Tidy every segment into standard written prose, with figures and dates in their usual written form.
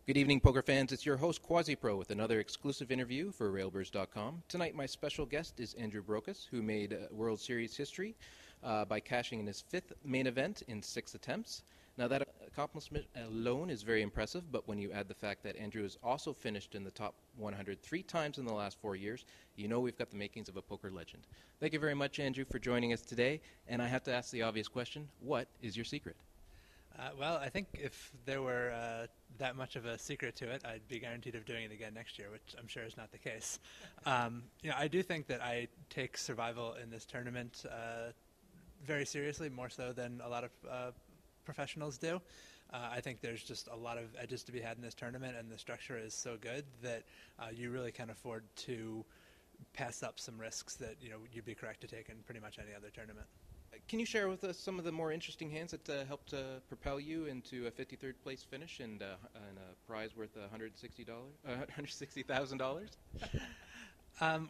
Good evening, poker fans. It's your host, Quasi-Pro, with another exclusive interview for Railbirds.com. Tonight, my special guest is Andrew Brokos, who made World Series history by cashing in his fifth main event in 6 attempts. Now, that accomplishment alone is very impressive, but when you add the fact that Andrew has also finished in the top 100 3 times in the last 4 years, you know we've got the makings of a poker legend. Thank you very much, Andrew, for joining us today. And I have to ask the obvious question, what is your secret? Well, I think if there were that much of a secret to it, I'd be guaranteed of doing it again next year, which I'm sure is not the case. I do think that I take survival in this tournament very seriously, more so than a lot of professionals do. I think there's just a lot of edges to be had in this tournament, and the structure is so good that you really can't afford to pass up some risks that you'd be correct to take in pretty much any other tournament. Can you share with us some of the more interesting hands that helped propel you into a 53rd place finish and a prize worth $160,000?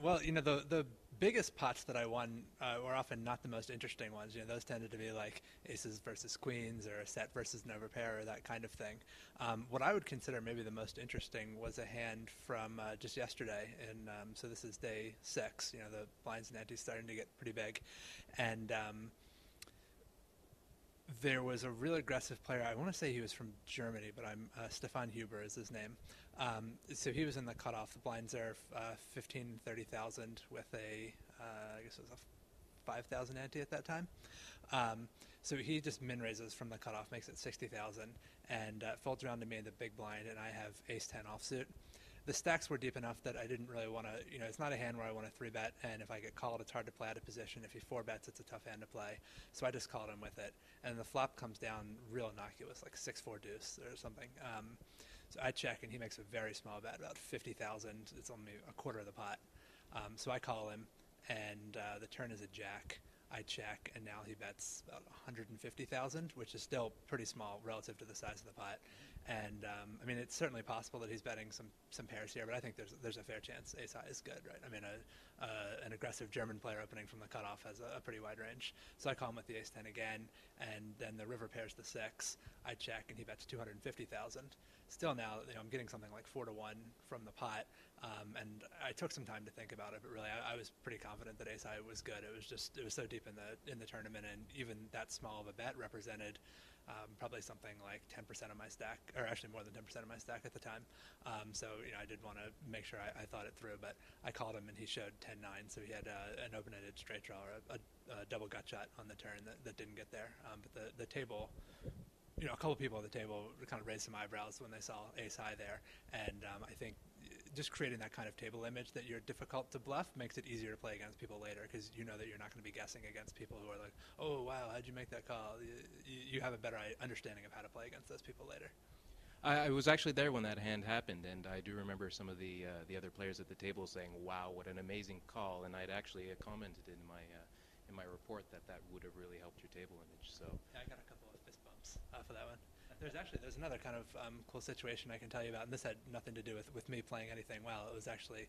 Well, the biggest pots that I won were often not the most interesting ones. Those tended to be like aces versus queens or a set versus an overpair or that kind of thing. What I would consider maybe the most interesting was a hand from just yesterday, and so this is day 6. The blinds and antes starting to get pretty big, and there was a really aggressive player. I want to say he was from Germany, but Stefan Huber is his name. So he was in the cutoff. The blinds are 15, 30,000 with I guess it was a 5,000 ante at that time. So he just min raises from the cutoff, makes it 60,000, and folds around to me in the big blind, and I have ace-10 offsuit. The stacks were deep enough that I didn't really want to, it's not a hand where I want to 3-bet, and if I get called, it's hard to play out of position. If he 4-bets, it's a tough hand to play. So I just called him with it. And the flop comes down real innocuous, like 6-4 deuce or something. So I check, and he makes a very small bet, about 50,000. It's only a quarter of the pot. So I call him, and the turn is a jack. I check, and now he bets about 150,000, which is still pretty small relative to the size of the pot. And I mean, it's certainly possible that he's betting some pairs here, but I think there's a fair chance ace high is good, right? I mean, an aggressive German player opening from the cutoff has a pretty wide range. So I call him with the ace-10 again, and then the river pairs the 6. I check, and he bets 250,000. Still now, I'm getting something like 4-1 from the pot, and I took some time to think about it, but really, I was pretty confident that ace high was good. It was so deep in the tournament, and even that small of a bet represented probably something like 10% of my stack, or actually more than 10% of my stack at the time. So I did want to make sure I thought it through, but I called him and he showed 10-9, so he had an open-ended straight draw or a double gut shot on the turn that didn't get there. But the table, a couple people at the table kind of raised some eyebrows when they saw ace high there, and I think just creating that kind of table image that you're difficult to bluff makes it easier to play against people later, because you know that you're not going to be guessing against people who are like, oh wow, how'd you make that call? You have a better understanding of how to play against those people later. I was actually there when that hand happened, and I do remember some of the other players at the table saying, wow, what an amazing call, and I'd actually commented in my report that would have really helped your table image. So yeah, I got a couple of fist bumps for that one. There's another kind of cool situation I can tell you about, and this had nothing to do with me playing anything well. It was actually,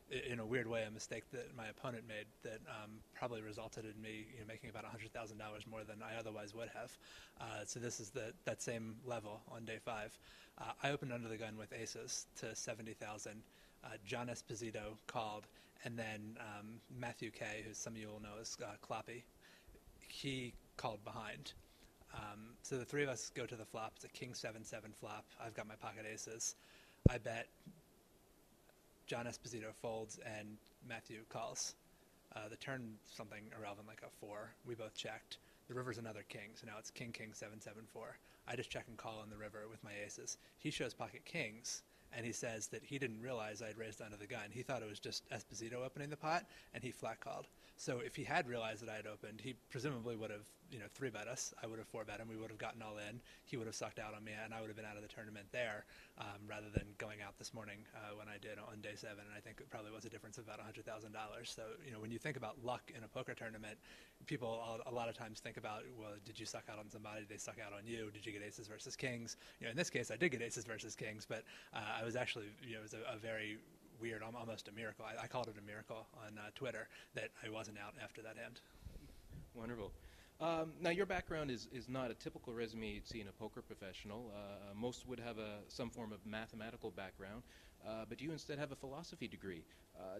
in a weird way, a mistake that my opponent made that probably resulted in me making about $100,000 more than I otherwise would have. So this is that same level on day 5. I opened under the gun with aces to 70,000. John Esposito called, and then Matthew K., who some of you will know as Kloppy, he called behind. So the 3 of us go to the flop. It's a king 7-7 flop. I've got my pocket aces. I bet. John Esposito folds, and Matthew calls. The turn something irrelevant, like a 4. We both checked. The river's another king, so now it's king 7-7 4. I just check and call on the river with my aces. He shows pocket kings, and he says that he didn't realize I had raised under the gun. He thought it was just Esposito opening the pot, and he flat called. So if he had realized that I had opened, he presumably would have 3-bet us. I would have 4-bet him. We would have gotten all in. He would have sucked out on me, and I would have been out of the tournament there, rather than going out this morning when I did on day 7. And I think it probably was a difference of about $100,000. So when you think about luck in a poker tournament, people a lot of times think about, well, did you suck out on somebody? Did they suck out on you? Did you get aces versus kings? In this case, I did get aces versus kings, but I was actually, it was a very weird, almost a miracle. I called it a miracle on Twitter that I wasn't out after that hand. Wonderful. Now, your background is not a typical resume you'd see in a poker professional. Most would have some form of mathematical background, but you instead have a philosophy degree.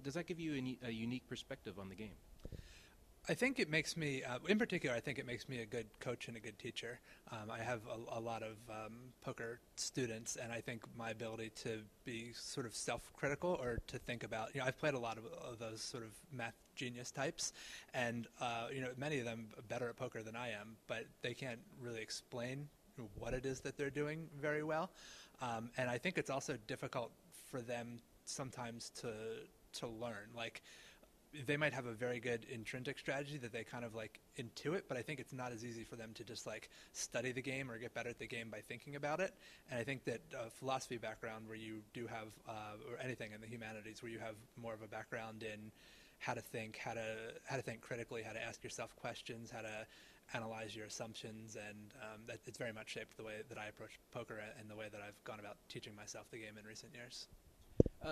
Does that give you a unique perspective on the game? I think it makes me, in particular, I think it makes me a good coach and a good teacher. I have a lot of poker students, and I think my ability to be sort of self-critical or to think about, I've played a lot of those sort of math genius types, and many of them are better at poker than I am, but they can't really explain what it is that they're doing very well. And I think it's also difficult for them sometimes to learn. Like, they might have a very good intrinsic strategy that they kind of like intuit, but I think it's not as easy for them to just like study the game or get better at the game by thinking about it. And I think that a philosophy background where you do have, or anything in the humanities, where you have more of a background in how to think critically, how to ask yourself questions, how to analyze your assumptions, and that it's very much shaped the way that I approach poker and the way that I've gone about teaching myself the game in recent years.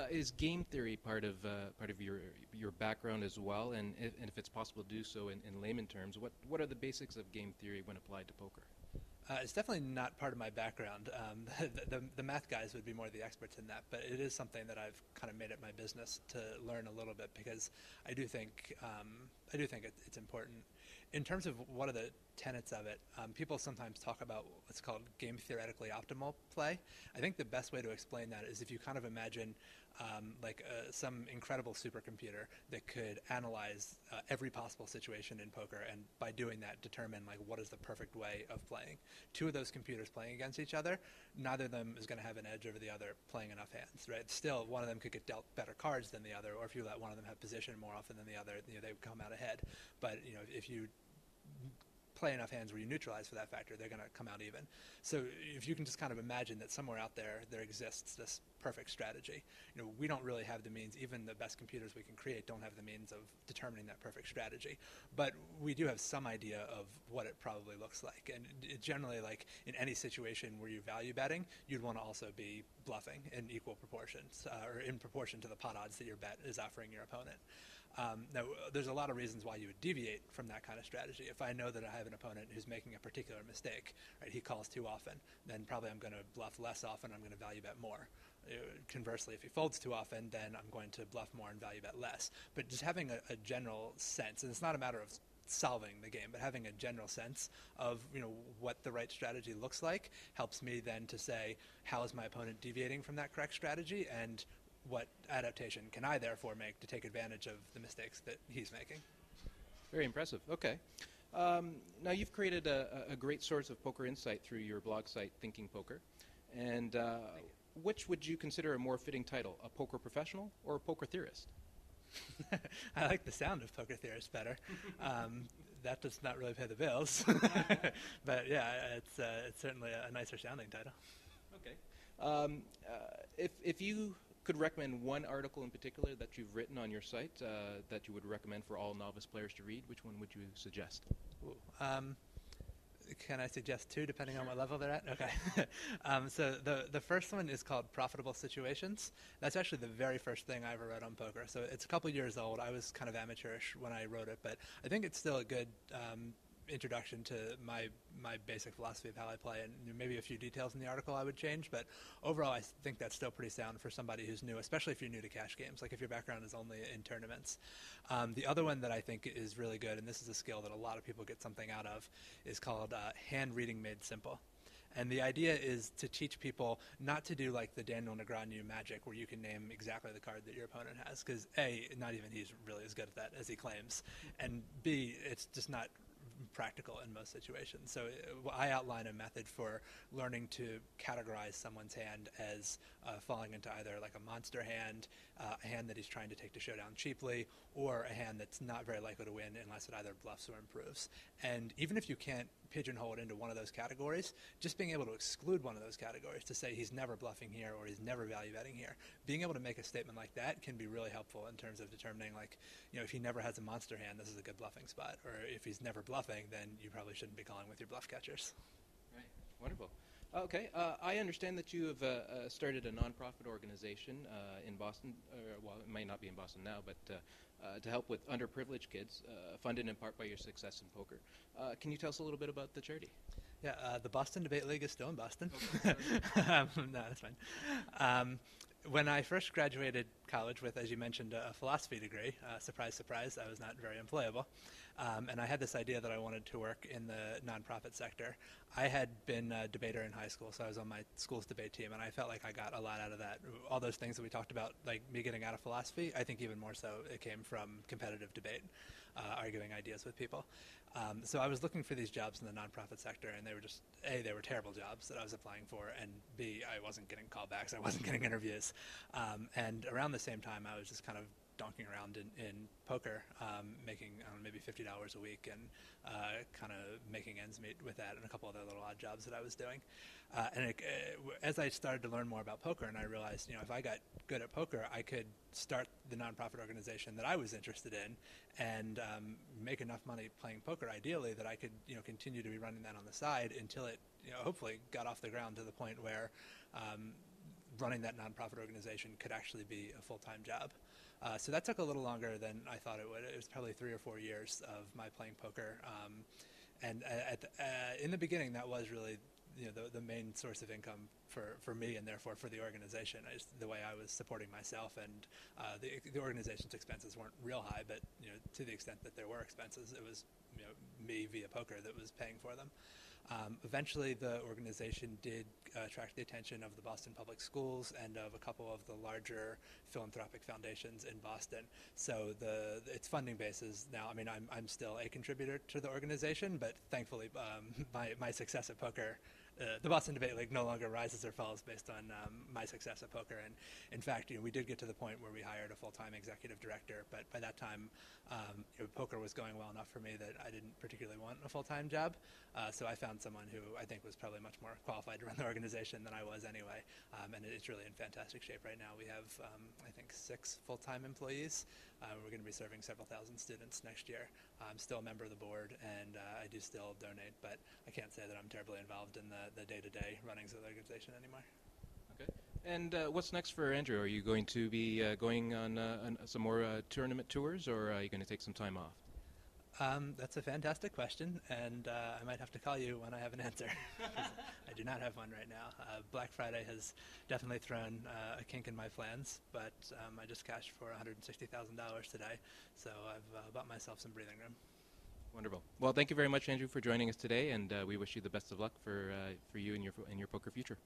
Is game theory part of your background as well? And if it's possible to do so in layman terms, what are the basics of game theory when applied to poker? It's definitely not part of my background. The math guys would be more the experts in that, but it is something that I've kind of made it my business to learn a little bit, because I do think it's important. In terms of what are the tenets of it, people sometimes talk about what's called game theoretically optimal play. I think the best way to explain that is if you kind of imagine some incredible supercomputer that could analyze every possible situation in poker, and by doing that determine like what is the perfect way of playing. Two of those computers playing against each other, neither of them is going to have an edge over the other playing enough hands, right? Still, one of them could get dealt better cards than the other, or if you let one of them have position more often than the other, they would come out ahead. But if you play enough hands where you neutralize for that factor, they're going to come out even. So if you can just kind of imagine that somewhere out there exists this perfect strategy. We don't really have the means, even the best computers we can create don't have the means of determining that perfect strategy. But we do have some idea of what it probably looks like. And generally, like in any situation where you're value betting, you'd want to also be bluffing in equal proportions, or in proportion to the pot odds that your bet is offering your opponent. Now, there's a lot of reasons why you would deviate from that kind of strategy. If I know that I have an opponent who's making a particular mistake, right, he calls too often, then probably I'm going to bluff less often, I'm going to value bet more. Conversely, if he folds too often, then I'm going to bluff more and value bet less. But just having a general sense, and it's not a matter of solving the game, but having a general sense of what the right strategy looks like helps me then to say, how is my opponent deviating from that correct strategy, and what adaptation can I therefore make to take advantage of the mistakes that he's making? Very impressive. Okay. Now, you've created a great source of poker insight through your blog site, Thinking Poker. And which would you consider a more fitting title, a poker professional or a poker theorist? I like the sound of poker theorist better. That does not really pay the bills. But yeah, it's certainly a nicer sounding title. Okay. If you could recommend one article in particular that you've written on your site that you would recommend for all novice players to read, which one would you suggest? Ooh, can I suggest two, depending on what level they're at? Okay. So the first one is called Profitable Situations. That's actually the very first thing I ever wrote on poker. So it's a couple years old. I was kind of amateurish when I wrote it, but I think it's still a good introduction to my basic philosophy of how I play, and maybe a few details in the article I would change, but overall I think that's still pretty sound for somebody who's new, especially if you're new to cash games, like if your background is only in tournaments. The other one that I think is really good, and this is a skill that a lot of people get something out of, is called Hand Reading Made Simple. And the idea is to teach people not to do like the Daniel Negreanu magic where you can name exactly the card that your opponent has, because A, not even he's really as good at that as he claims, and B, it's just not practical in most situations. So I outline a method for learning to categorize someone's hand as falling into either like a monster hand, a hand that he's trying to take to showdown cheaply, or a hand that's not very likely to win unless it either bluffs or improves. And even if you can't pigeonhole it into one of those categories, just being able to exclude one of those categories, to say he's never bluffing here or he's never value betting here, being able to make a statement like that can be really helpful in terms of determining, like, if he never has a monster hand, this is a good bluffing spot, or if he's never bluffing, then you probably shouldn't be calling with your bluff catchers. Right. Wonderful. Okay, I understand that you have started a nonprofit organization in Boston, well, it might not be in Boston now, but to help with underprivileged kids, funded in part by your success in poker. Can you tell us a little bit about the charity? Yeah, the Boston Debate League is still in Boston. Okay. No, that's fine. When I first graduated college with, as you mentioned, a philosophy degree, surprise, surprise, I was not very employable. And I had this idea that I wanted to work in the nonprofit sector. I had been a debater in high school, so I was on my school's debate team, and I felt like I got a lot out of that. All those things that we talked about, like me getting out of philosophy, I think even more so it came from competitive debate, arguing ideas with people. So I was looking for these jobs in the nonprofit sector, and they were just, A, they were terrible jobs that I was applying for, and B, I wasn't getting callbacks, I wasn't getting interviews. And around the same time, I was just kind of donking around in poker, making maybe $50 a week, and kind of making ends meet with that, and a couple other little odd jobs that I was doing. As I started to learn more about poker, and I realized, if I got good at poker, I could start the nonprofit organization that I was interested in, and make enough money playing poker, ideally, that I could, continue to be running that on the side until it, hopefully got off the ground to the point where running that nonprofit organization could actually be a full-time job. So that took a little longer than I thought it would. It was probably 3 or 4 years of my playing poker. In the beginning, that was really the main source of income for me, and therefore for the organization. The way I was supporting myself, and the organization's expenses weren't real high, but to the extent that there were expenses, it was me via poker that was paying for them. Eventually, the organization did attract the attention of the Boston Public Schools and of a couple of the larger philanthropic foundations in Boston. So its funding base is now, I'm still a contributor to the organization, but thankfully my success at poker, the Boston Debate League no longer rises or falls based on my success at poker. And in fact, we did get to the point where we hired a full-time executive director, but by that time, poker was going well enough for me that I didn't particularly want a full-time job. So I found someone who I think was probably much more qualified to run the organization than I was anyway. And it's really in fantastic shape right now. We have, I think, 6 full-time employees. We're going to be serving several thousand students next year. I'm still a member of the board, and I do still donate, but I can't say that I'm terribly involved in the day-to-day runnings of the organization anymore. Okay. And what's next for Andrew? Are you going to be going on some more tournament tours, or are you going to take some time off? That's a fantastic question, and I might have to call you when I have an answer. I do not have one right now. Black Friday has definitely thrown a kink in my plans, but I just cashed for $160,000 today, so I've bought myself some breathing room. Wonderful. Well, thank you very much, Andrew, for joining us today, and we wish you the best of luck for you and your poker future.